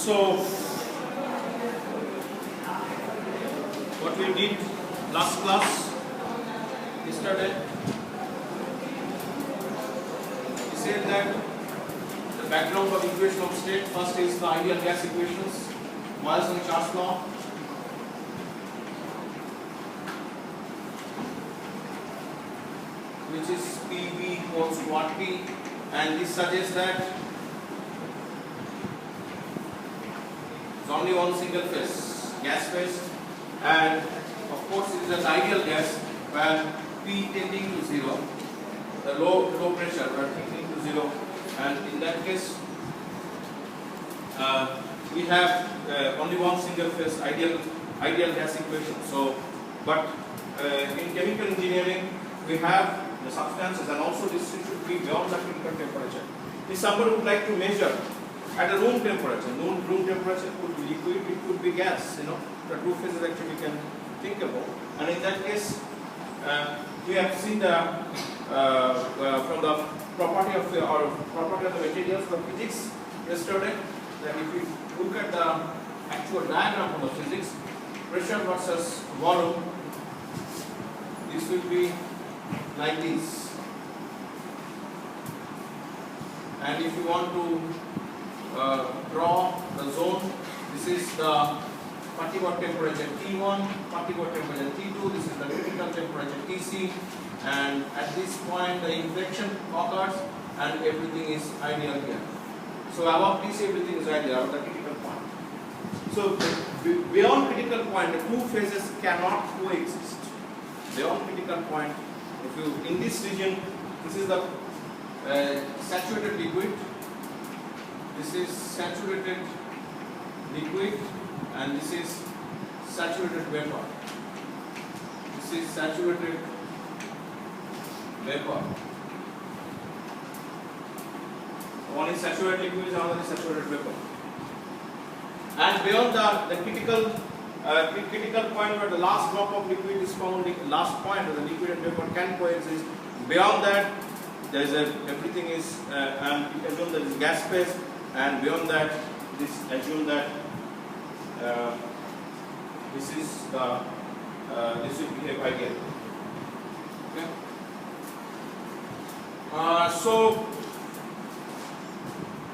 So what we did last class, yesterday, we said that the background of equation of state first is the ideal gas equations, Wiles and Charles law. Which is PV equals to RT, and this suggests that it's only one single phase, gas phase, and of course it is an ideal gas where P tending to 0, the low pressure where P tending to 0, and in that case we have only one single phase ideal gas equation. So, but in chemical engineering we have the substances, and also this should be beyond the critical temperature. If somebody would like to measure at a room temperature, room temperature could be liquid, it could be gas, the two phases actually can think about. And in that case, we have seen the from the property of the materials from physics yesterday, that if you look at the actual diagram from the physics, pressure versus volume, this will be like this. And if you want to draw the zone, this is the particular temperature T1, particular temperature T2, this is the critical temperature TC, and at this point the inflection occurs and everything is ideal here. So above TC everything is ideal at the critical point. So beyond critical point the two phases cannot coexist. Beyond critical point, if you in this region, this is the saturated liquid, this is saturated liquid, and this is saturated vapor. This is saturated vapor. One is saturated liquid, another is saturated vapor. And beyond the critical point where the last drop of liquid is found, the last point where the liquid and vapor can coexist. Beyond that, there is everything is, and you assume that is gas phase, and beyond that, assume that this will behave ideal. Okay. So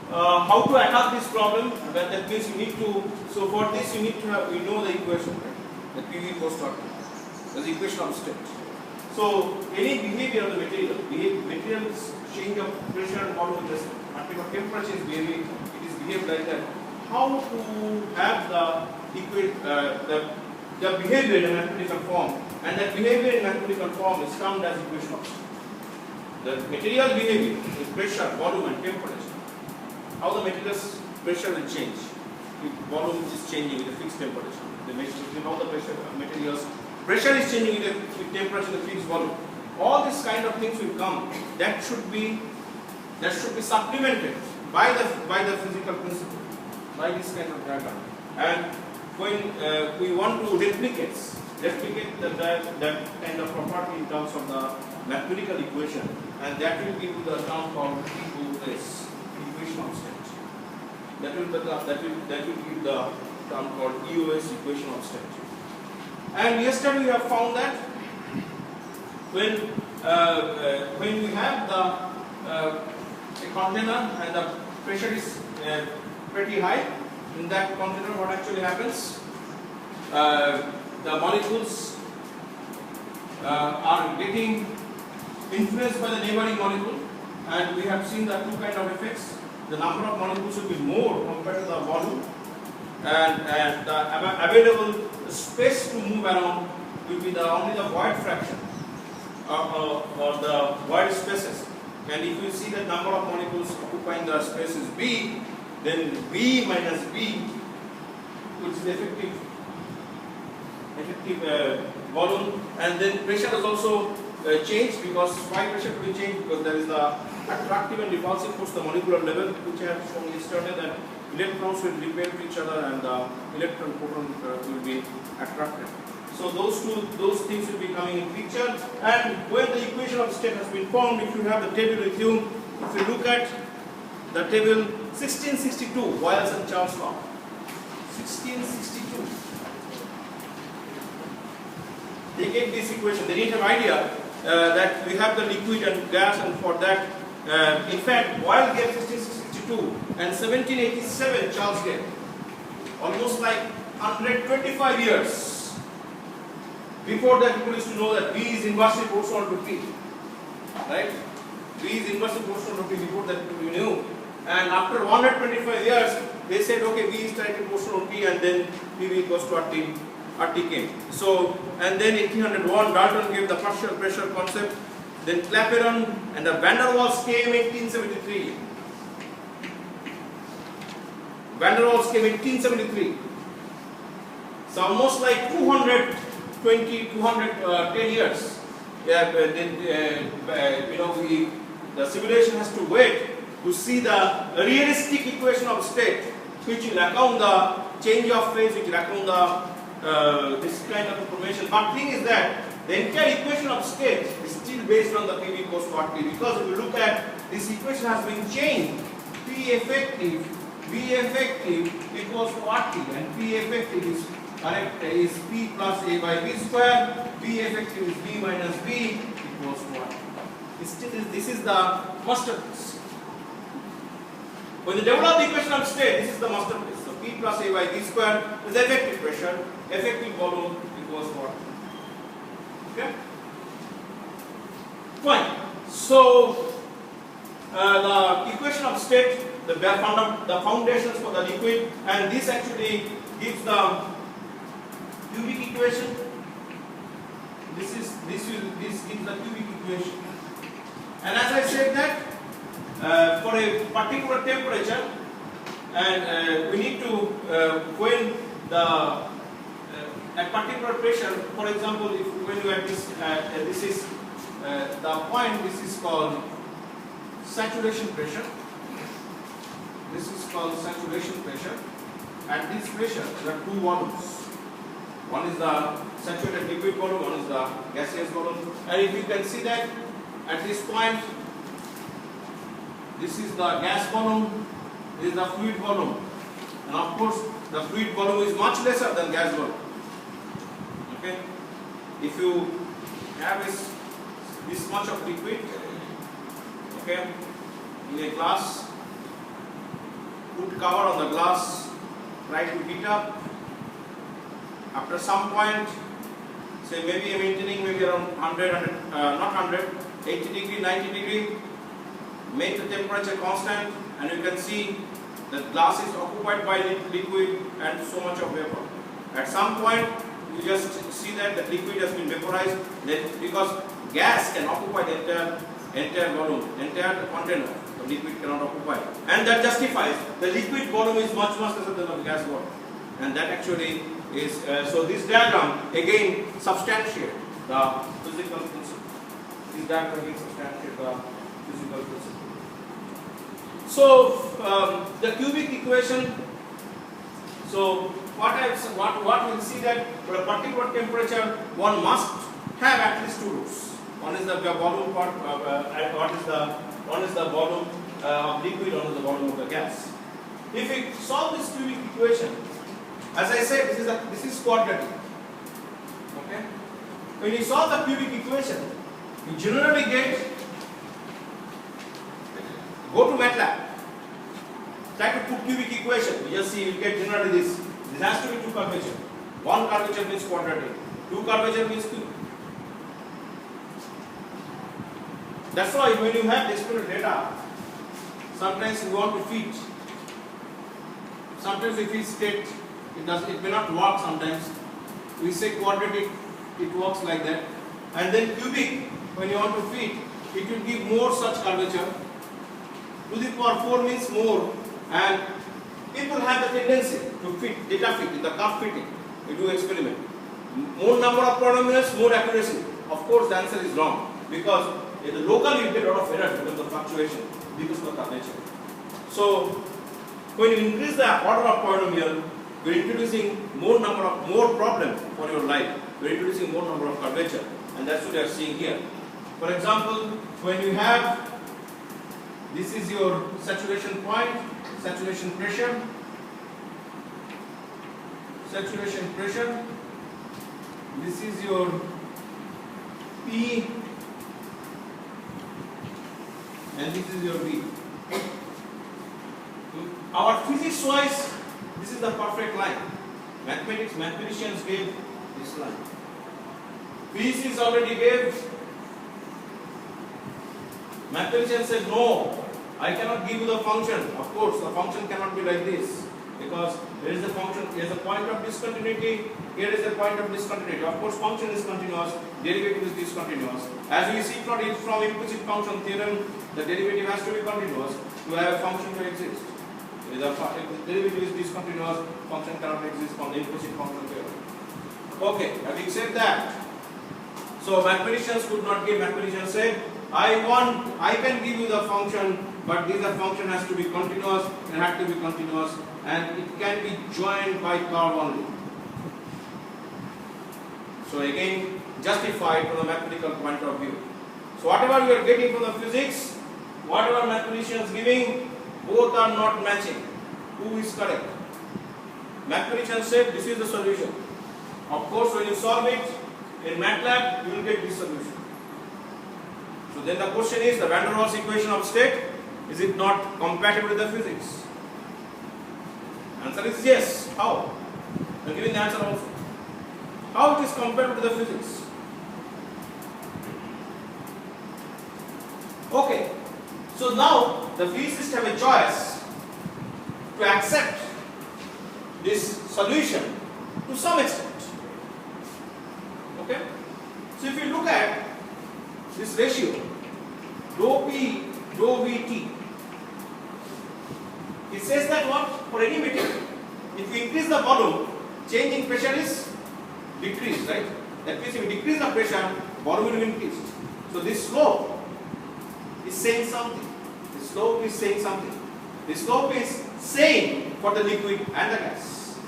how to attack this problem? That means you need to. So for this you need to have. We know the equation, right? The PV equals to RT. That's the equation of state. So any behavior of the material's change of pressure and volume, just particular temperature is behaving. It is behaved like that. How to have the behavior in a mathematical form, and that behavior in mathematical form is termed as equation of state. The material behavior is pressure, volume, and temperature. How the material's pressure will change if volume is changing with a fixed temperature. How the material's pressure is changing with temperature with a fixed volume. All these kind of things will come. That should be supplemented by the physical principle, by this kind of diagram. And when we want to replicate that kind of property in terms of the mathematical equation, and that will give you the term called EOS, equation of state. That will give the term called EOS, equation of state. And yesterday we have found that when we have a container and the pressure is pretty high, in that container what actually happens? The molecules are getting influenced by the neighboring molecule, and we have seen the two kind of effects. The number of molecules will be more compared to the volume, and the available space to move around will be only the void fraction or the void spaces. And if you see the number of molecules occupying the space is B, then V minus B, which is effective volume, and then pressure is also changed, because why pressure will be changed? Because there is the attractive and repulsive force, the molecular level, which I have shown yesterday, that electrons will repel to each other and the electron proton will be attracted. So those things will be coming in picture. And when the equation of state has been formed, if you have the table with you, if you look at the table 1662, Wiles and Charles law. 1662. They get this equation. They didn't have idea that we have the liquid and gas, and for that, in fact, Boyle gave 1662 and 1787 Charles gave. Almost like 125 years before that, people used to know that V is inversely proportional to P, right? V is inversely proportional to P. Before that, we knew. And after 125 years, they said, okay, V is directly proportional to P, and then PV equals to RT came. So, and then 1801, Dalton gave the partial pressure concept. Then Clapeyron and the Van der Waals came in 1873. Van der Waals came in 1873. So almost like 210 years. Yeah, the simulation has to wait to see the realistic equation of state, which will account the change of phase, which will account the this kind of information. But thing is that the entire equation of state is still based on the PV equals to RT, because if you look at this equation has been changed. P effective, V effective equals to RT, and P effective is correct is P plus A by V square. V effective is V minus V equals to RT. This is the masterpiece. When you develop the equation of state, this is the masterpiece. So P plus A by V square is effective pressure, effective volume equals to RT. Okay? Fine. So the equation of state, the foundations for the liquid, and this actually gives the cubic equation. This gives the cubic equation. And as I said that for a particular temperature, and we need to when the at particular pressure, for example, if when you have this, this is the point. This is called saturation pressure. This is called saturation pressure. At this pressure, there are two volumes. One is the saturated liquid volume, one is the gaseous volume. And if you can see that at this point, this is the gas volume, this is the fluid volume. And of course, the fluid volume is much lesser than gas volume. Okay? If you have this much of liquid, okay, in a glass, put cover on the glass, try to heat up. After some point, say maybe maintaining maybe around 80 degree, 90 degree, make the temperature constant, and you can see the glass is occupied by liquid and so much of vapor. At some point, you just see that the liquid has been vaporized, then because gas can occupy the entire volume, entire container. The liquid cannot occupy, and that justifies the liquid volume is much lesser than the gas volume, and that actually is so. This diagram again substantiates the physical principle. This diagram again substantiates the physical principle. So the cubic equation. So what we'll see that for a particular temperature, one must have at least two roots. One is the volume part, one is the volume of liquid, one is the volume of the gas. If we solve this cubic equation, as I said, this is quadratic. Okay. When you solve the cubic equation, you generally go to MATLAB. Try to put cubic equation. You just see you get generally this. This has to be two curvature. One curvature means quadratic. Two curvature means cube. That's why when you have discrete data, sometimes you want to fit. Sometimes if we state it may not work sometimes. We say quadratic, it works like that. And then cubic, when you want to fit, it will give more such curvature. To the power 4 means more, and people have the tendency to fit, data fit, in the curve fitting. You do experiment. More number of polynomials, more accuracy. Of course, the answer is wrong, because locally you get a lot of error because of fluctuation, because of the curvature. So, when you increase the order of polynomial, we are introducing more problem for your life. We are introducing more number of curvature, and that's what you are seeing here. For example, when you have, this is your saturation point, saturation pressure. saturation pressure. This is your P and this is your V. Our physics wise, this is the perfect line. Mathematicians gave this line. Physicists already gave. Mathematicians said no, I cannot give you the function. Of course, the function cannot be like this because there is a function, there is a point of discontinuity, here is a point of discontinuity. Of course, function is continuous, derivative is discontinuous. As we see from implicit function theorem, the derivative has to be continuous to have a function to exist. If the derivative is discontinuous, function cannot exist from the implicit function theorem. Okay, having said that, so mathematicians could not give. Mathematicians said, I can give you the function, but this function has to be continuous, it has to be continuous, and it can be joined by curve only. So again, justified from the mathematical point of view. So whatever you are getting from the physics, whatever mathematicians giving, both are not matching. Who is correct? Mathematicians said this is the solution. Of course, when you solve it in MATLAB, you will get this solution. So then the question is, the van der Waals equation of state, is it not compatible with the physics? Answer is yes. How? I am giving the answer also. How it is compatible with the physics? Okay. So now the physicists have a choice to accept this solution to some extent. Okay? So if you look at this ratio, rho P, rho Vt, it says that what? For any material, if we increase the volume, change in pressure is decreased, right? That means if we decrease the pressure, volume will increase. So this slope is saying something. The slope is saying something. The slope is same for the liquid and the gas.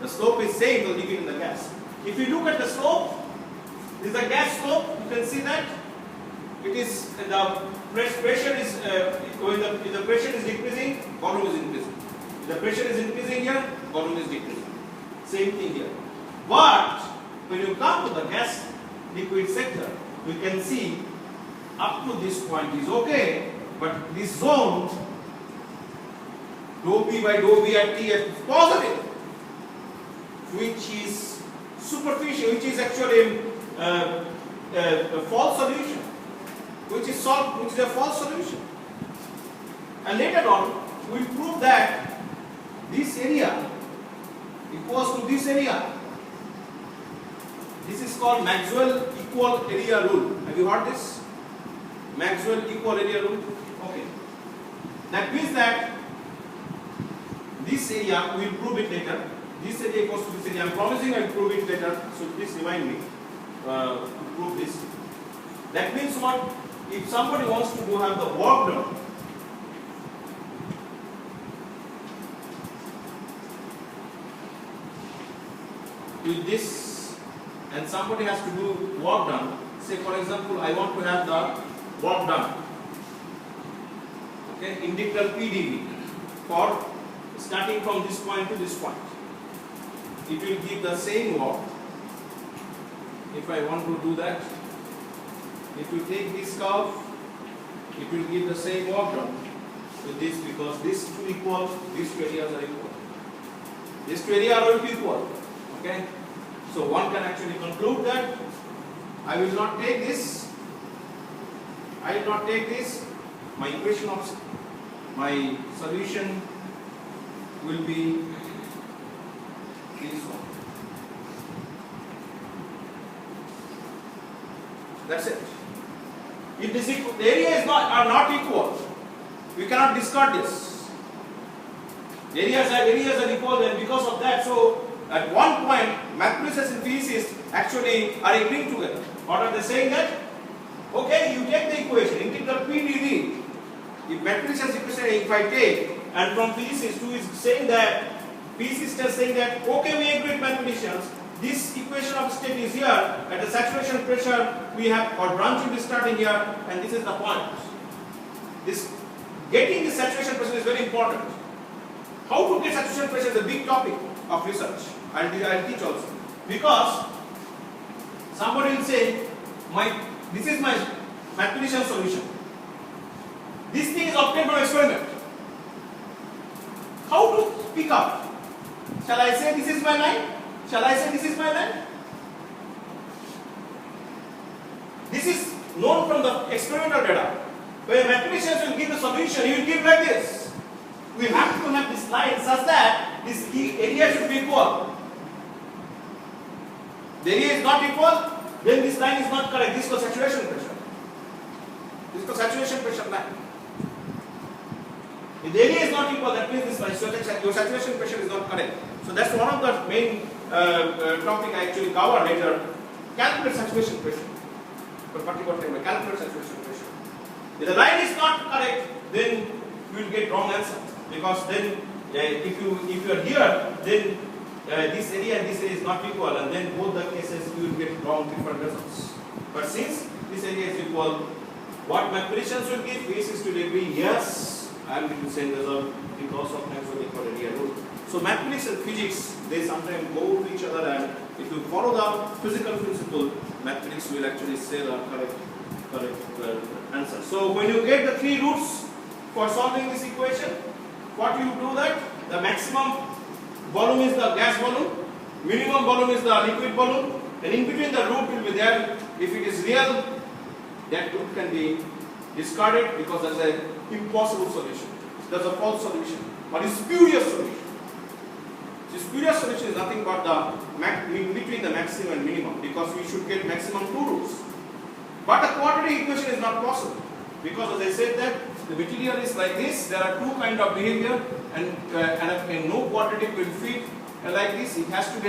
The slope is same for the liquid and the gas. If you look at the slope, this is the gas slope. You can see that it is the pressure is if the pressure is decreasing, volume is increasing. If the pressure is increasing here, volume is decreasing. Same thing here. But when you come to the gas liquid sector, we can see up to this point is okay, but this zone dou P by dou V at T is positive, which is superficial, which is actually a false solution, which is a false solution. And later on, we will prove that this area equals to this area. This is called Maxwell equal area rule. Have you heard this? Maxwell equal area rule. Okay. That means that this area, we will prove it later. This area equals to this area. I am promising I will prove it later. So please remind me to prove this. That means what? If somebody wants to go have the work done, with this, and somebody has to do work done. Say for example, I want to have the work done. Okay, integral P dV for starting from this point to this point. It will give the same work. If I want to do that, it will take this curve, it will give the same work done with this, because these two equal, these two areas are equal. These two areas are equal. Okay? So one can actually conclude that I will not take this, I will not take this, my equation of my solution will be this one. That's it. If this the area is are not equal, we cannot discard this. The areas are equal, and because of that, so at one point, mathematicians and physicists actually are agreeing together. What are they saying that? Okay, you take the equation, integral P dV. If mathematicians equation, if I take, and from physicists who is saying that, physicists are saying that, okay, we agree with mathematicians, this equation of state is here, at the saturation pressure we have, our branch will be starting here, and this is the point. This getting the saturation pressure is very important. How to get saturation pressure is a big topic of research. I'll teach also. Because somebody will say, this is my mathematician solution. This thing is obtained from experiment. How to pick up? Shall I say this is my line? Shall I say this is my line? This is known from the experimental data. When a mathematician will give the solution, he will give like this. We have to have this line such that this area should be equal. The area is not equal, then this line is not correct. This is called saturation pressure. This is called saturation pressure line. If the area is not equal, that means this line, your saturation pressure is not correct. So that's one of the main topic I actually cover later. Calculate saturation pressure. For particular time, calculate saturation pressure. If the line is not correct, then you will get wrong answer. Because then, if you are here, then this area and this area is not equal, and then both the cases you will get wrong different results. But since this area is equal, what mathematicians will give basis to agree, yes, I am going to same result because of Maxwell equal area rule. So mathematics and physics, they sometimes go to each other, and if you follow the physical principle, mathematics will actually say the correct answer. So when you get the three roots for solving this equation, what you do that? The maximum volume is the gas volume, minimum volume is the liquid volume, and in between the root will be there. If it is real, that root can be discarded because that's an impossible solution. That's a false solution, but it's spurious solution. The spurious solution is nothing but the between the maximum and minimum, because we should get maximum two roots. But a quadratic equation is not possible, because as I said that the material is like this. There are two kind of behavior, and no quadratic will fit like this. It has to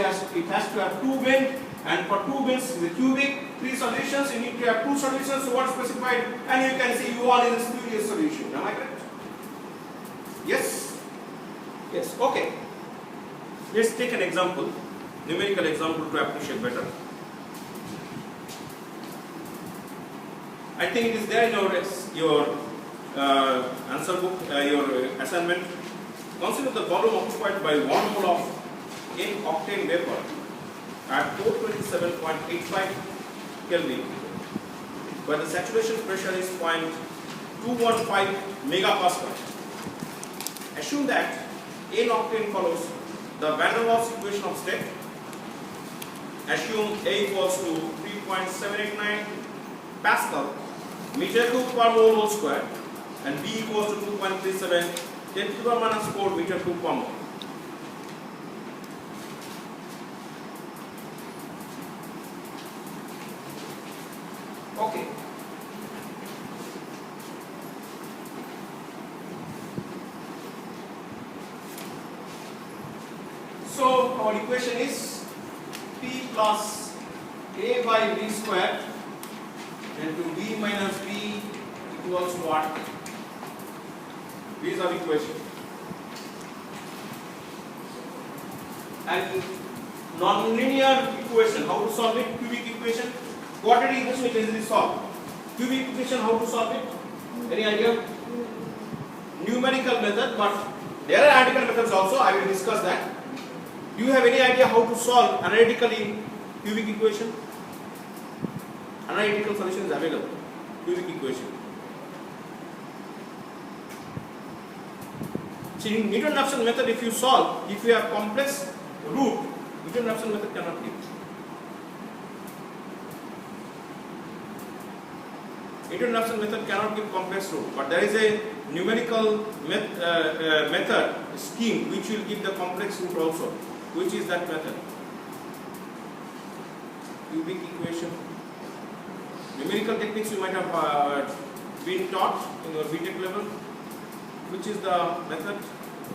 have two bends, and for two bends the cubic, three solutions. You need to have two solutions. So what specified? And you can see U1 is a spurious solution. Am I correct? Yes. Yes. Okay. Let's take an example, numerical example to appreciate better. I think it is there in your answer book, your assignment. Consider the volume occupied by 1 mole of N-octane vapor at 427.85 Kelvin, where the saturation pressure is 0.215 megapascal. Assume that N-octane follows the van der Waals equation of state. Assume A equals to 3.789 Pascal meter cube per mole whole square, and B equals to 2.37 10 to the power minus 4 meter cube per mole. Okay. So our equation is P plus A by V square into V minus V equals what? V is our equation. And non-linear equation, how to solve it? Cubic equation. Quadratic equation we can easily solve. Cubic equation, how to solve it? Any idea? Numerical method, but there are analytical methods also. I will discuss that. Do you have any idea how to solve analytically cubic equation? Analytical solution is available. Cubic equation. See, in Newton-Raphson method, if you solve, if you have complex root, Newton-Raphson method cannot give. Newton-Raphson method cannot give complex root, but there is a numerical method scheme which will give the complex root also. Which is that method? Cubic equation. Numerical techniques you might have been taught in your BTech level. Which is the method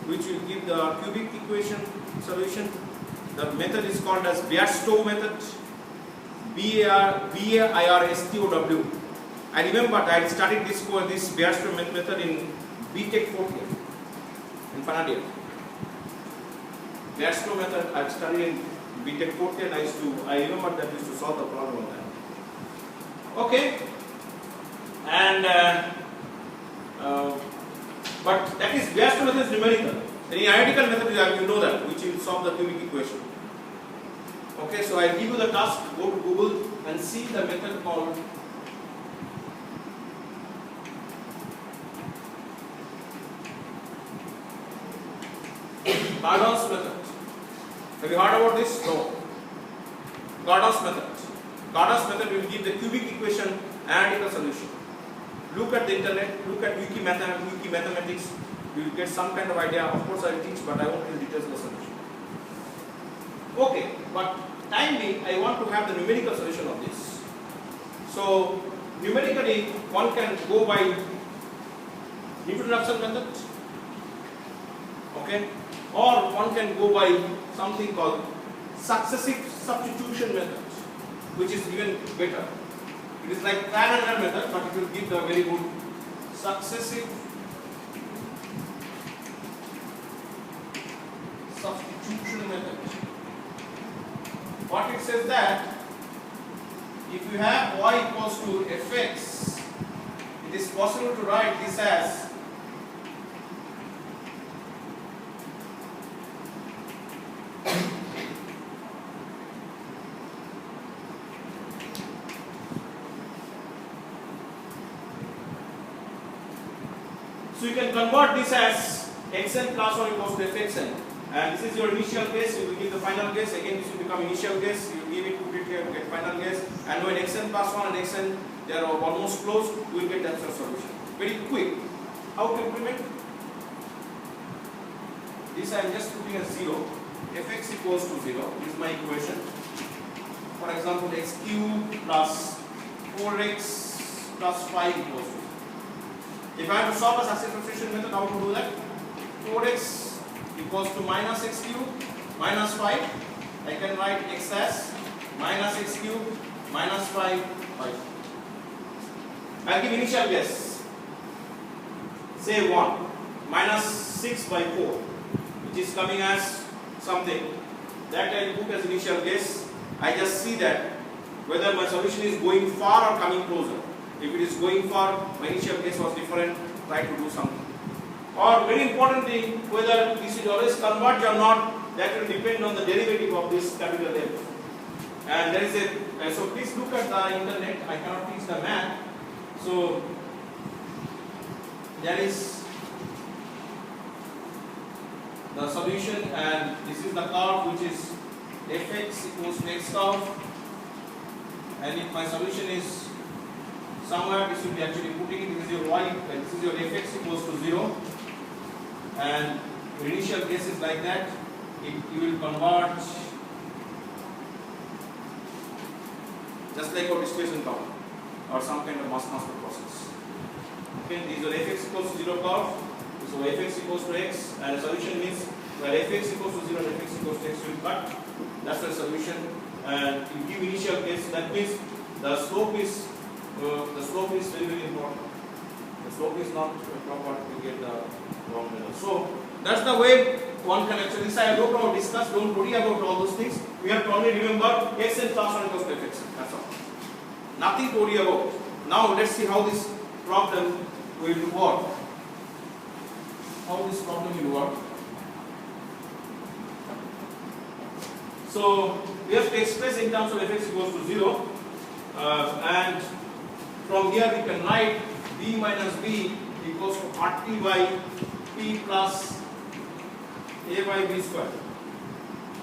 which will give the cubic equation solution? The method is called as Bairstow method. B-A-I-R-S-T-O-W. I remember I had studied this Bairstow method in BTech 4th year in Panadia. Bairstow method I studied in BTech 4th year, and I remember that I used to solve the problem on that. Okay, and but that is Bairstow method is numerical. Any analytical method you know that, which will solve the cubic equation. Okay, so I give you the task, go to Google and see the method called Gordon's method. Have you heard about this? No. Gordon's method. Gordon's method will give the cubic equation analytical solution. Look at the internet, look at wiki mathematics, you will get some kind of idea. Of course I will teach, but I won't tell details of the solution. Okay, but time being, I want to have the numerical solution of this. So numerically, one can go by introduction method, okay, or one can go by something called successive substitution method, which is even better. It is like trial and error method, but it will give the very good successive substitution method. What it says that if you have y equals to fx, it is possible to write this as so you can convert this as xn plus 1 equals to fxn, and this is your initial case. You will give the final case. Again, this will become initial case. You give it, put it here, get final case. And when xn plus 1 and xn they are almost close, you will get that solution. Very quick. How to implement? This I am just putting as 0. Fx equals to 0. This is my equation. For example, x cube plus 4x plus 5 equals to 0. If I have to solve a successive substitution method, how to do that? 4x equals to minus x cube minus 5. I can write x as minus x cube minus 5. I'll give initial guess. Say 1 minus 6 by 4, which is coming as something. That I put as initial guess. I just see that whether my solution is going far or coming closer. If it is going far, my initial guess was different, try to do something. Or very important thing, whether this will always converge or not, that will depend on the derivative of this capital F. And there is a, so please look at the internet, I cannot teach the math. So there is the solution, and this is the curve which is fx equals to x curve, and if my solution is somewhere, this will be actually putting it, this is your y, and this is your fx equals to 0, and your initial case is like that. You will converge just like our distillation curve or some kind of mass transfer process. Okay, this is your fx equals to 0 curve, so fx equals to x, and the solution means where fx equals to 0 and fx equals to x will cut. That's the solution, and you give initial case, that means the slope is very, very important. The slope is not proper to get the wrong value. So that's the way one can actually say. I don't know, discuss, don't worry about all those things. We have to only remember x and plus 1 equals to fx. That's all. Nothing to worry about. Now let's see how this problem will work. How this problem will work. So we have to express in terms of fx equals to 0, and from here we can write b minus b equals to RT by p plus a by b square.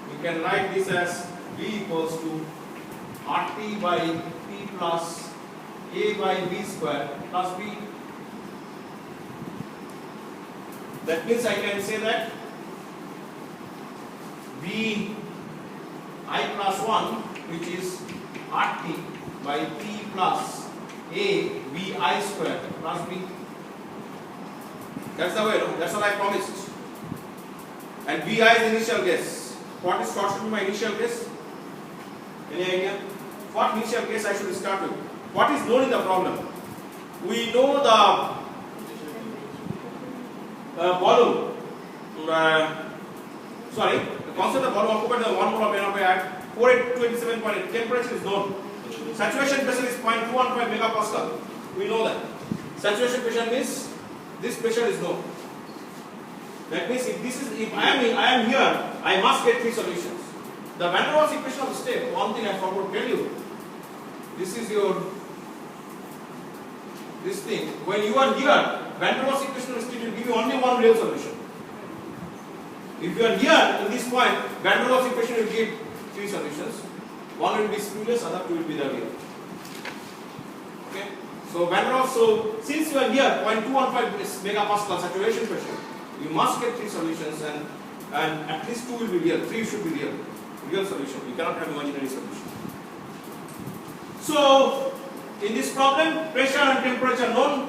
We can write this as b equals to RT by p plus a by b square plus b. That means I can say that b I plus 1, which is RT by p plus a b I square plus b. That's the way, no? That's what I promised. And bi is the initial guess. What is short should be my initial guess? Any idea? What initial guess I should start with? What is known in the problem? We know the volume. The concept of volume occupied the 1 mole of NO at 427.8. Temperature is known. Saturation pressure is 0.215 megapascal. We know that. Saturation pressure means this pressure is known. That means if I am here, I must get 3 solutions. The van der Waals equation of the state, one thing I forgot to tell you, this is your, this thing, when you are here, van der Waals equation of the state will give you only one real solution. If you are here in this point, van der Waals equation will give three solutions. One will be spurious, other two will be the real. Okay? So van der Waals, so since you are here, 0.215 megapascal saturation pressure, you must get three solutions, and at least two will be real, three should be real solution. You cannot have imaginary solution. So in this problem, pressure and temperature known,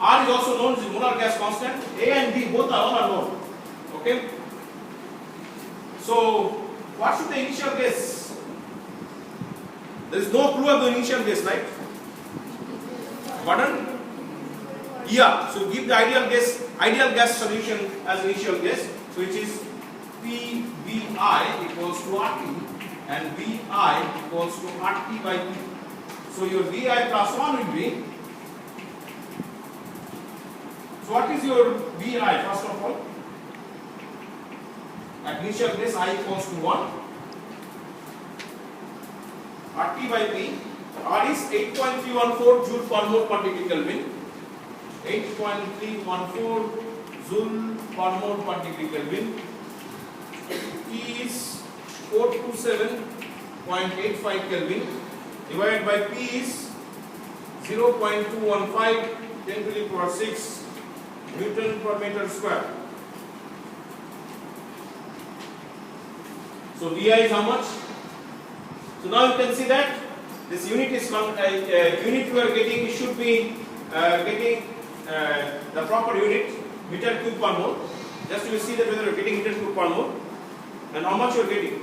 R is also known as molar gas constant, A and B both are all known. Okay? So what should the initial gas? There is no clue of the initial gas, right? Pardon? Yeah. So give the ideal gas solution as initial gas, so which is PVI equals to RT and VI equals to RT by P. So your VI plus 1 will be. So what is your VI first of all? At initial gas I equals to 1. RT by P. R is 8.314 joule per mole per degree Kelvin. 8.314 joule per mole per degree Kelvin. P is 427.85 Kelvin. Divided by P is 0.215 10 to the power 6 Newton per meter square. So VI is how much? So now you can see that this unit is unit you are getting, it should be getting the proper unit, meter cube per mole. Just you will see that whether you are getting meter cube per mole and how much you are getting.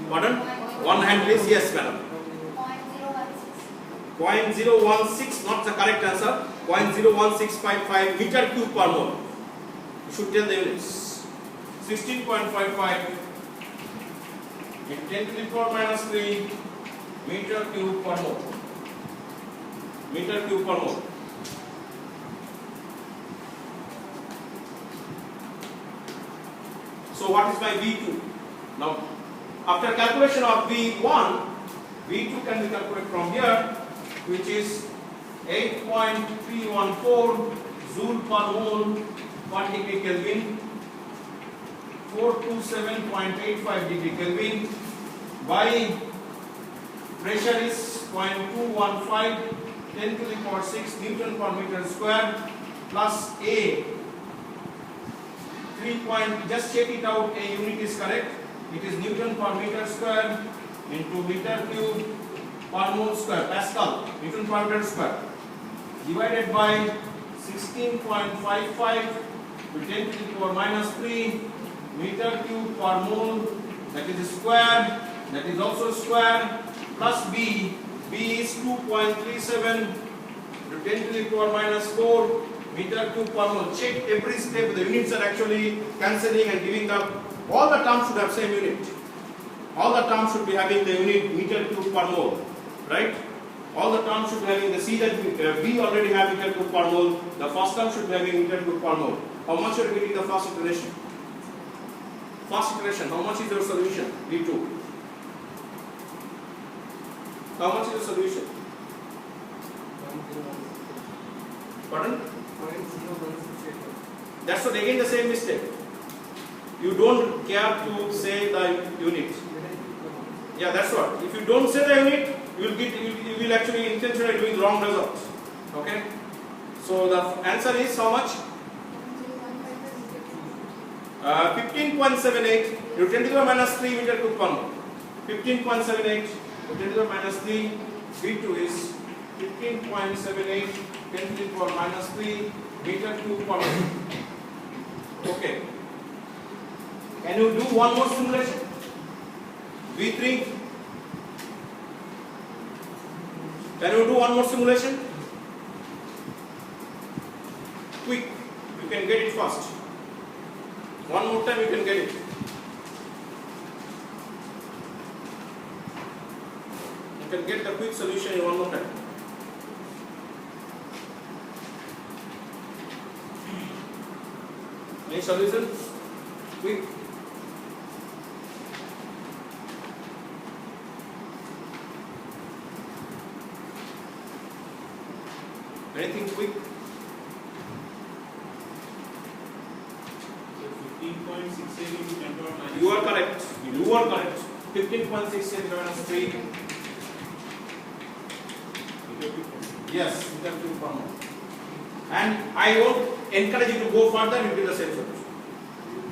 Pardon? One hand please. Yes, madam. 0.016, not the correct answer. 0.01655 meter cube per mole. You should tell the units. 16.55 in 10 to the power minus 3 meter cube per mole. Meter cube per mole. So what is my V2? Now, after calculation of V1, V2 can be calculated from here, which is 8.314 joule per mole per degree Kelvin, 427.85 degree Kelvin, by pressure is 0.215 10 to the power 6 Newton per meter square, plus A 3 point, just check it out, a unit is correct. It is Newton per meter square into meter cube per mole square, Pascal, Newton per meter square, divided by 16.55 to 10 to the power minus 3 meter cube per mole, that is square, that is also square, plus B. B is 2.37 to 10 to the power minus 4 meter cube per mole. Check every step, the units are actually cancelling and giving the, all the terms should have same unit. All the terms should be having the unit meter cube per mole, right? All the terms should be having the, see that B already have meter cube per mole, the first term should be having meter cube per mole. How much are you getting the first iteration? First iteration, how much is your solution? V2. How much is your solution? Pardon? That's what, again the same mistake. You don't care to say the unit. Yeah, that's what. If you don't say the unit, you will actually intentionally doing wrong results. Okay? So the answer is how much? 15.78 you 10 to the power minus 3 meter cube per mole. 15.78 you 10 to the power minus 3. V2 is 15.78 10 to the power minus 3 meter cube per mole. Okay. Can you do one more simulation? V3. Can you do one more simulation? Quick. You can get it fast. One more time you can get it. You can get the quick solution in one more time. Any solution? Quick. Anything quick? 15.67 into 10 to the minus. You are correct. You are correct. 15.6 10 to the minus 3. Yes, you can do one more. And I won't encourage you to go further, you will get the same solution.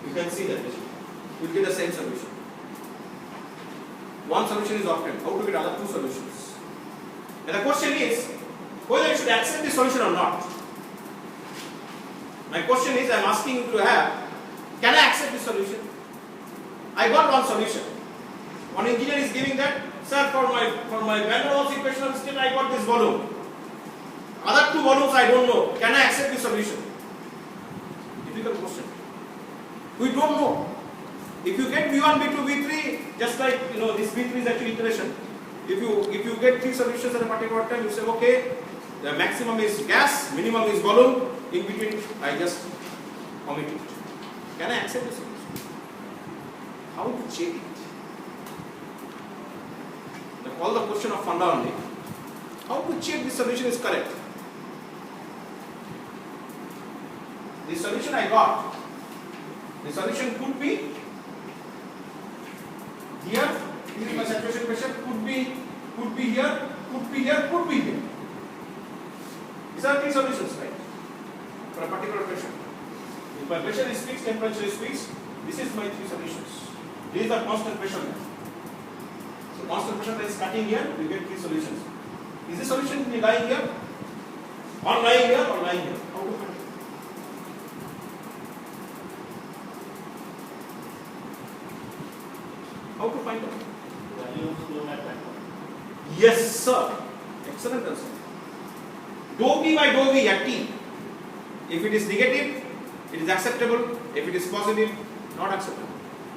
You can see that. You will get the same solution. One solution is obtained. How to get other two solutions? And the question is whether you should accept this solution or not. My question is, I am asking you to have, can I accept this solution? I got one solution. One engineer is giving that, sir, for my van der Waals equation of state, I got this volume. Other two volumes I don't know. Can I accept this solution? Difficult question. We don't know. If you get V1, V2, V3, just like this V3 is actually iteration. If you get three solutions at a particular time, you say okay, the maximum is gas, minimum is volume. In between, I just omit it. Can I accept this solution? How to check it? All the question of funda only. How to check this solution is correct? The solution I got, the solution could be here. This is my saturation pressure. Could be here. Could be here. Could be here. These are three solutions, right? For a particular pressure. If my pressure is fixed, temperature is fixed. This is my three solutions. These are constant pressure now. So constant pressure is cutting here. We get three solutions. Is the solution lying here? Or lying here? Or lying here? How to find it? How to find out? Value of flow at that point. Yes, sir. Excellent answer. Dou P by dou V at T. If it is negative, it is acceptable. If it is positive, not acceptable.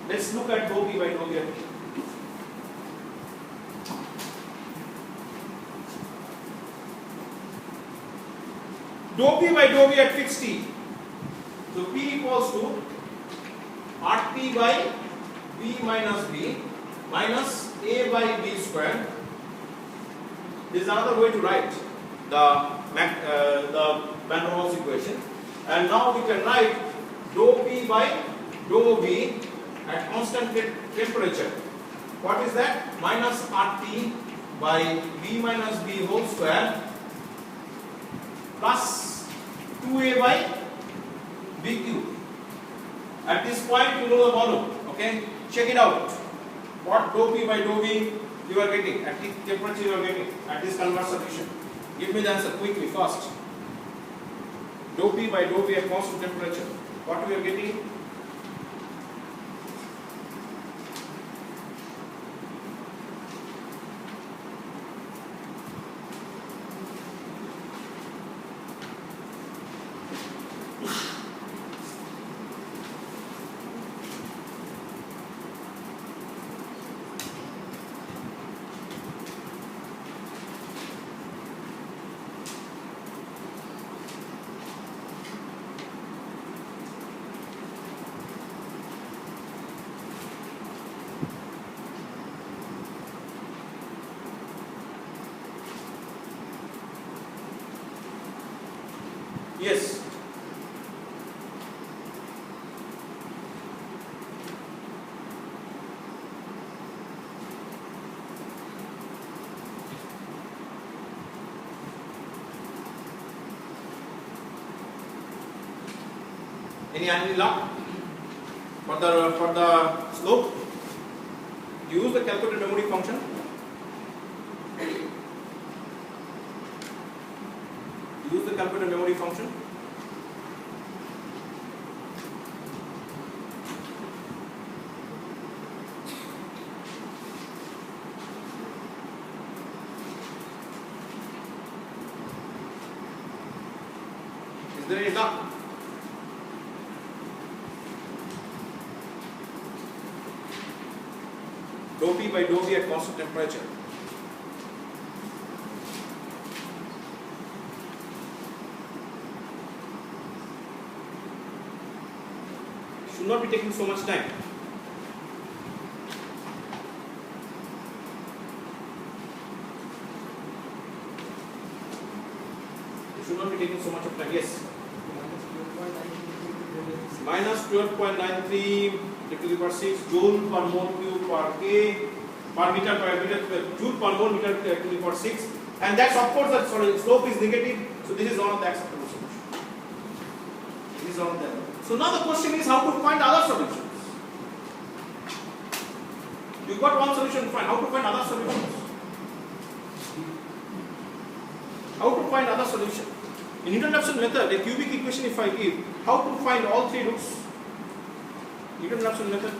Let's look at dou P by dou V at T. Dou P by dou V at fixed T. So P equals to RT by V minus B minus A by B square. This is another way to write the van der Waals equation. And now we can write dou P by dou V at constant temperature. What is that? Minus RT by V minus B whole square plus 2A by V cube. At this point you know the volume. Okay? Check it out. What dou P by dou V you are getting, at the temperature you are getting, at this converse solution. Give me the answer quickly, fast. Dou P by dou V at constant temperature. What we are getting? Yes. Any luck for the slope? Use the calculated memory function. Use the calculated memory function. Is there any luck? Dou P by dou V at constant temperature. Should not be taking so much time. It should not be taking so much of time. Yes. Minus 12.93 to the power 6 joule per mole cube per K per meter joule per mole meter to the power 6, and that's of course that slope is negative, so this is one of the acceptable solution. This is one of them. So now the question is how to find other solutions. You got one solution to find. How to find other solutions? How to find other solution? In introduction method, a cubic equation if I give, how to find all three roots? Introduction method.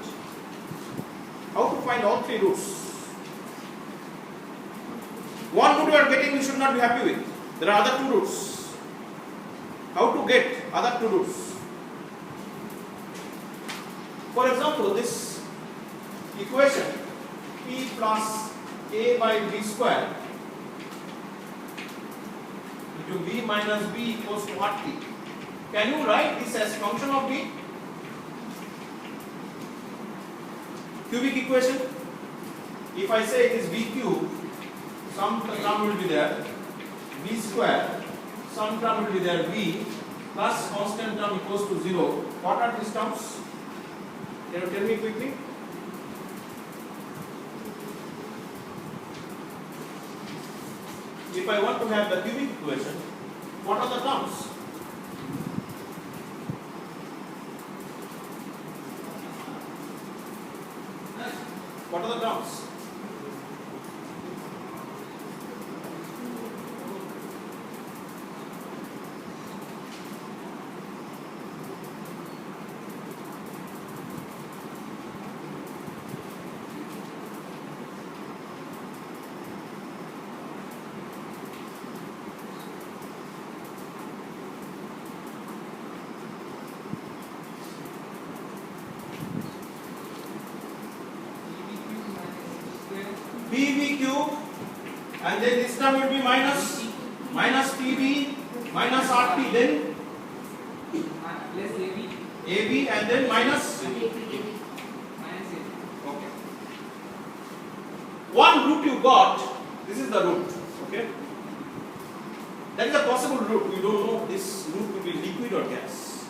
How to find all three roots? One root you are getting, you should not be happy with. There are other two roots. How to get other two roots? For example, this equation P plus A by B square into B minus B equals to RT. Can you write this as function of B? Cubic equation. If I say it is B cube, some term will be there, B square, some term will be there, B plus constant term equals to 0. What are these terms? Can you tell me quickly? If I want to have the cubic equation, what are the terms? What are the terms? PB cube, and then this term will be minus PB minus RT, then plus AB, and then minus. AB. Okay. One root you got, this is the root. Okay. That is a possible root. We don't know this root will be liquid or gas.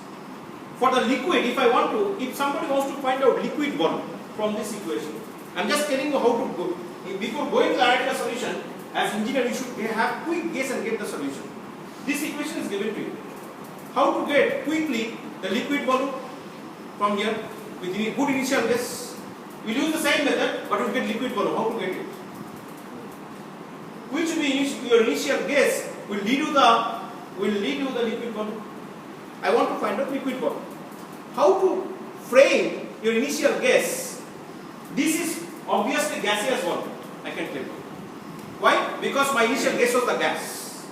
For the liquid, if somebody wants to find out liquid volume from this equation, I'm just telling you how to go. Before going to the solution, as engineer you should have quick guess and get the solution. This equation is given to you. How to get quickly the liquid volume from here with good initial guess. We'll use the same method, but we'll get liquid volume. How to get it? Which will be your initial guess will lead you the liquid volume. I want to find out liquid volume. How to frame your initial guess? This is obviously gaseous volume, I can tell you. Why? Because my initial guess was the gas.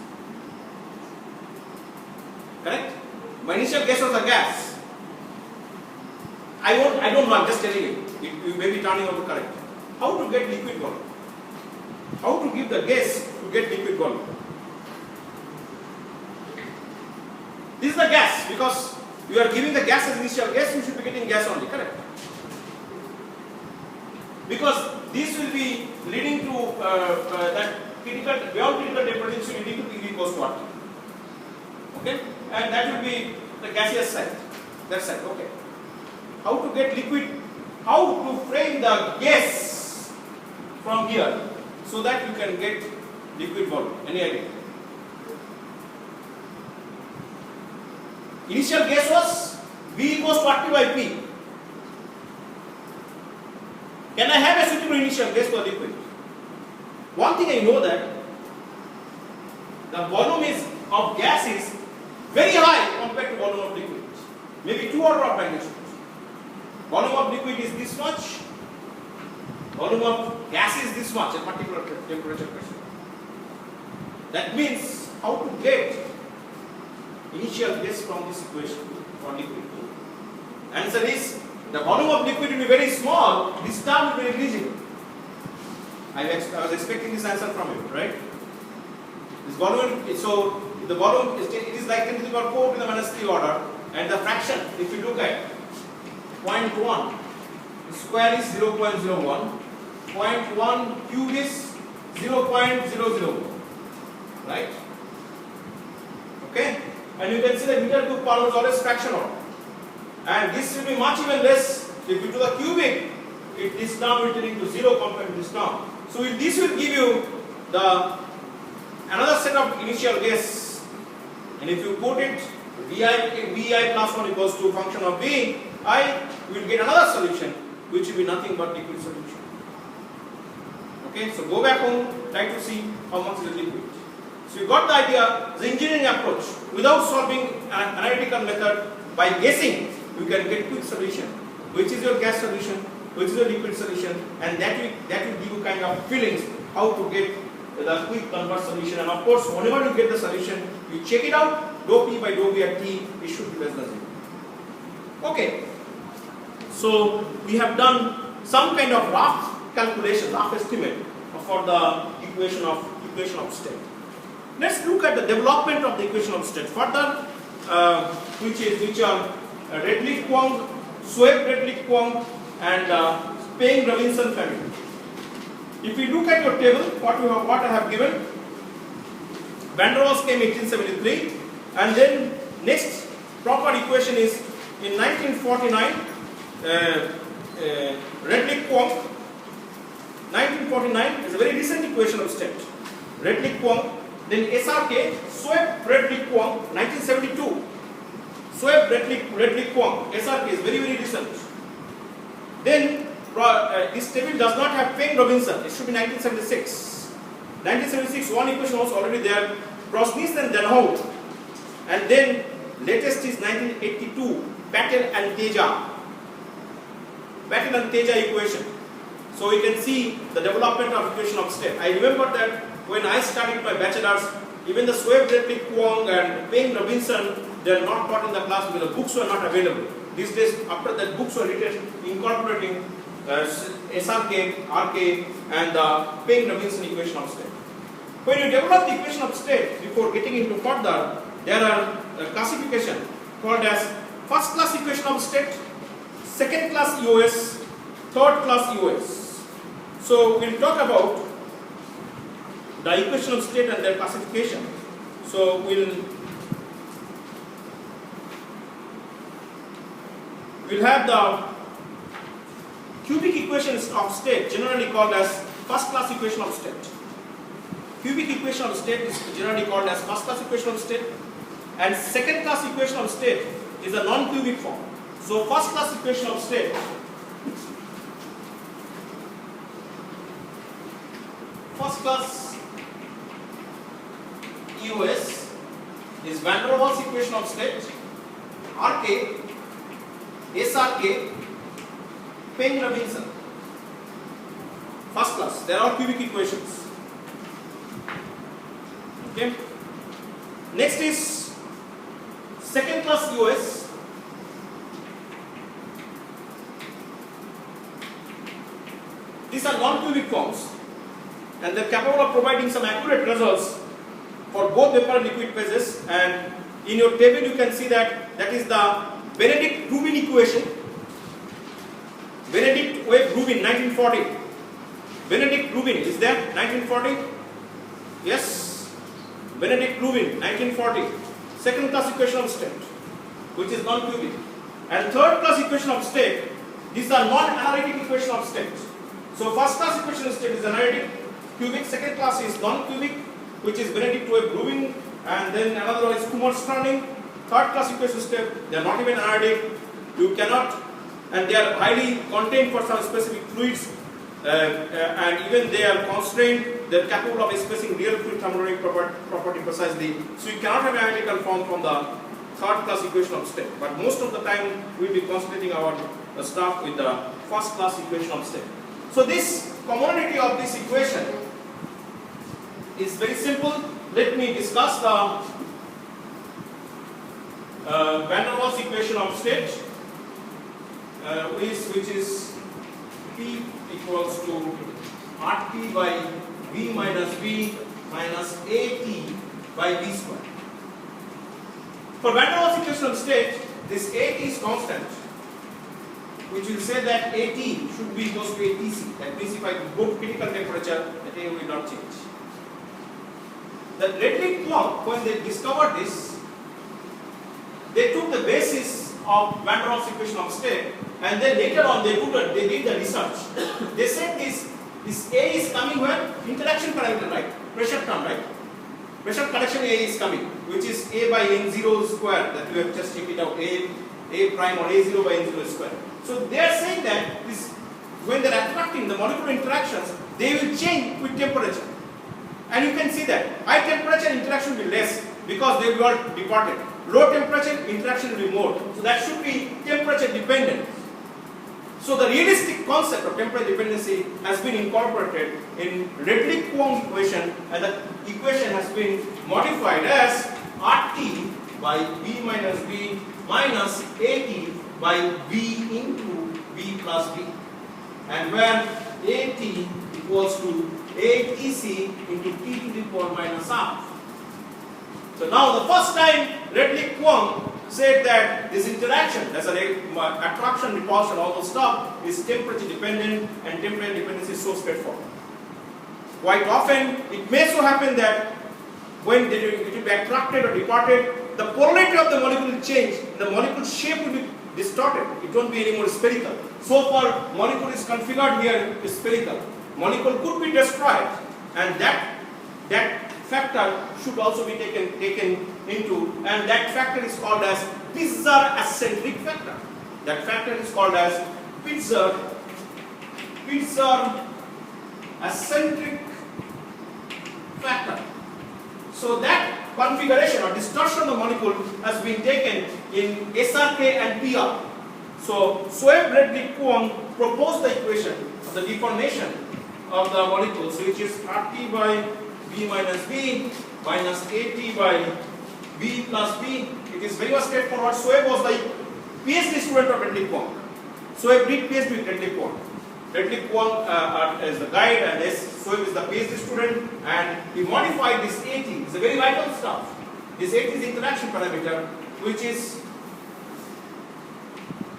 Correct? My initial guess was the gas. I don't know, I'm just telling you. You may be turning out to correct. How to get liquid volume? How to give the guess to get liquid volume? This is the gas, because you are giving the gas as initial guess, you should be getting gas only, correct? Because this will be leading to that beyond critical temperature leading to PV equals to RT. Okay? And that will be the gaseous side. That side, okay. How to get liquid, how to frame the guess from here so that you can get liquid volume. Any idea? Initial guess was V equals to RT by P. Can I have a suitable initial guess for liquid? One thing I know that the volume of gas is very high compared to volume of liquid. Maybe 2 order of magnitude. Volume of liquid is this much. Volume of gas is this much at particular temperature pressure. That means how to get initial guess from this equation for liquid. Answer is the volume of liquid will be very small, this term will be negligible. I was expecting this answer from you, right? This volume, so the volume it is like 10 to the power 4 to the minus 3 order, and the fraction, if you look at 0.1, the square is 0.01, 0.1 cube is 0.001, right? Okay, and you can see the meter cube power is always fractional, and this will be much even less. If you do the cubic, this term will turn into 0 compared to this term. So this will give you the another set of initial guess, and if you put it vi plus 1 equals to function of vi, you will get another solution which will be nothing but liquid solution. Okay, so go back home, try to see how much is liquid. So you got the idea. The engineering approach, without solving an analytical method, by guessing you can get quick solution. Which is your gas solution, which is your liquid solution, and that will give you kind of feelings how to get the quick converse solution. And of course, whenever you get the solution, you check it out. Dou P by dou V at T, it should be less than 0. Okay. So we have done some kind of rough calculation, rough estimate for the equation of state. Let's look at the development of the equation of state further, which are Redlich-Kwong, Swaib Redlich-Kwong, and Peng-Robinson family. If you look at your table, what I have given, Van der Waals came 1873, and then next proper equation is in 1949. Redlich-Kwong, 1949 is a very recent equation of state. Redlich-Kwong, then SRK, Swaib Redlich-Kwong, 1972. Swaib Redlich-Kwong, SRK is very recent. Then this table does not have Peng-Robinson. It should be 1976. 1976, one equation was already there. Prosnitz and Denhout, and then latest is 1982, Patel and Teja. Patel and Teja equation. So you can see the development of equation of state. I remember that when I studied my bachelor's, even the Swaib Redlich-Kwong and Peng-Robinson, they are not taught in the class because the books were not available. These days, after that, books were written incorporating SRK, RK, and the Peng-Robinson equation of state. When you develop the equation of state, before getting into further, there are classification called as first class equation of state, second class EOS, third class EOS. So we'll talk about the equation of state and their classification. So we'll have the cubic equation of state, generally called as first class equation of state. Cubic equation of state is generally called as first class equation of state, and second class equation of state is a non-cubic form. So first class equation of state first class EOS is Van der Waals equation of state, RK, SRK, Peng-Robinson. First class, they are all cubic equations. Okay. Next is second class EOS. These are non-cubic forms, and they are capable of providing some accurate results for both vapor and liquid phases. And in your table, you can see that is the Benedict-Rubin equation. Benedict-Rubin, 1940. Benedict-Rubin is there, 1940? Yes. Benedict-Rubin, 1940. Second class equation of state, which is non-cubic. And third class equation of state, these are non-analytic equation of state. So first class equation of state is analytic, cubic. Second class is non-cubic, which is Benedict-Rubin, and then another one is Kumar-Stirling. Third class equation of state, they are not even analytic. You cannot, and they are highly contained for some specific fluids, and even they are constrained. They are capable of expressing real fluid thermodynamic property precisely. So you cannot have an analytical form from the third class equation of state. But most of the time, we will be concentrating our stuff with the first class equation of state. So this commonality of this equation is very simple. Let me discuss the Van der Waals equation of state, which is P equals to RT by V minus V minus AT by V square. For Van der Waals equation of state, this AT is constant, which will say that AT should be equals to ATC. That means if I go to critical temperature, the thing will not change. The Redlich-Kwong, when they discovered this, they took the basis of Van der Waals equation of state, and then later on they did the research. They said this A is coming where? Interaction parameter, right? Pressure term, right? Pressure correction A is coming, which is A by N0 square, that we have just checked it out, A prime or A0 by N0 square. So they are saying that this, when they are attracting the molecular interactions, they will change with temperature. And you can see that high temperature interaction will be less because they will all departed. Low temperature interaction will be more. So that should be temperature dependent. So the realistic concept of temperature dependency has been incorporated in Redlich-Kwong equation, and the equation has been modified as RT by V minus V minus AT by V into V plus V, and where AT equals to ATC into T to the power minus half. So now the first time Redlich-Kwong said that this interaction, that's an attraction, repulsion, all those stuff, is temperature dependent, and temperature dependency is so straightforward. Quite often, it may so happen that when it will be attracted or departed, the polarity of the molecule will change, the molecule shape will be distorted, it won't be anymore spherical. So far, molecule is configured here is spherical. Molecule could be destroyed, and that factor should also be taken into, and that factor is called as Pitzer eccentric factor. That factor is called as Pitzer eccentric factor. So that configuration or distortion of the molecule has been taken in SRK and PR. So Soeb Redlich-Kwong proposed the equation of the deformation of the molecules, which is RT by V minus V minus AT by V plus V. It is very much straightforward. Soeb was the PhD student of Redlich-Kwong. Soeb did PhD with Redlich-Kwong. Redlich-Kwong is the guide, and Soeb is the PhD student, and he modified this AT. It's a very vital stuff. This AT is interaction parameter, which is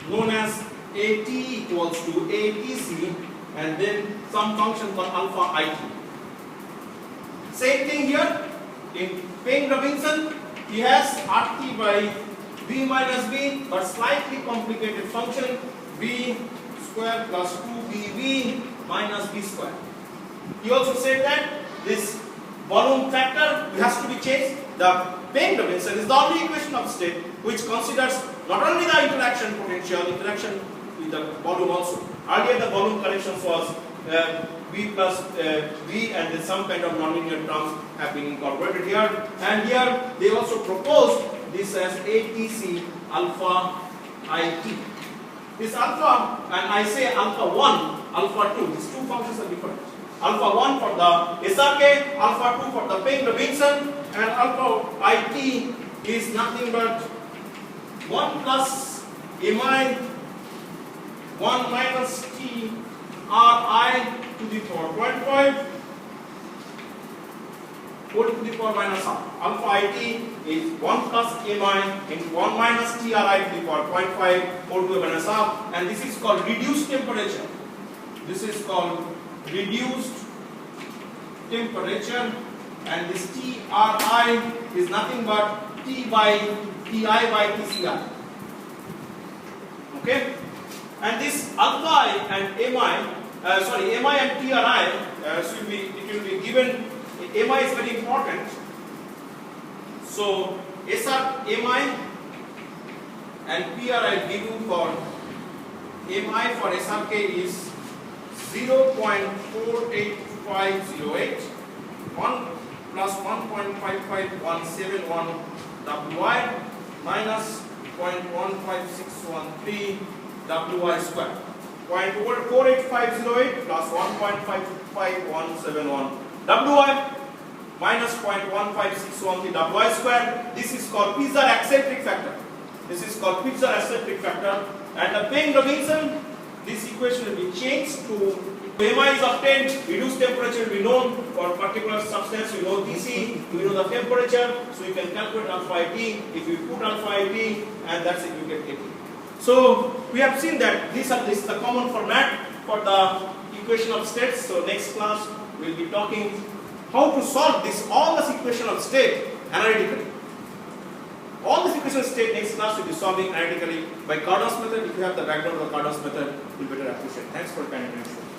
known as AT equals to ATC, and then some function called alpha IT. Same thing here in Peng-Robinson, he has RT by V minus V, but slightly complicated function, V square plus 2BV minus V square. He also said that this volume factor has to be changed. The Peng-Robinson is the only equation of state which considers not only the interaction potential, interaction with the volume also. Earlier the volume corrections was V plus V, and then some kind of nonlinear terms have been incorporated here. And here they also proposed this as ATC alpha IT. This alpha, and I say alpha 1, alpha 2, these two functions are different. Alpha 1 for the SRK, alpha 2 for the Peng-Robinson, and alpha IT is nothing but 1 plus mi 1 minus T Ri to the power 0.5 whole to the power minus half. Alpha IT is 1 plus mi into 1 minus Tri to the power 0.5 whole to the minus half, and this is called reduced temperature. This is called reduced temperature, and this Tri is nothing but T by Ti by Tci. Okay? And this alpha and mi and Tri it will be given. Mi is very important. So SR mi and Pri given for mi for SRK is 0.48508, 1 plus 1.55171 Wi minus 0.15613 Wi square. 0.48508 plus 1.55171 Wi minus 0.15613 Wi square. This is called Pitzer eccentric factor. This is called Pitzer eccentric factor. And the Peng-Robinson, this equation will be changed to Mi is obtained, reduced temperature will be known for particular substance, you know Tc, you know the temperature, so you can calculate alpha It. If you put alpha It, and that's it, you get At. So we have seen that this is the common format for the equation of states. So next class we will be talking how to solve this all this equation of state analytically. All these equations take next class to be solving analytically by Carnot's method. If you have the background of the Carnot's method, you better appreciate. Thanks for kind attention.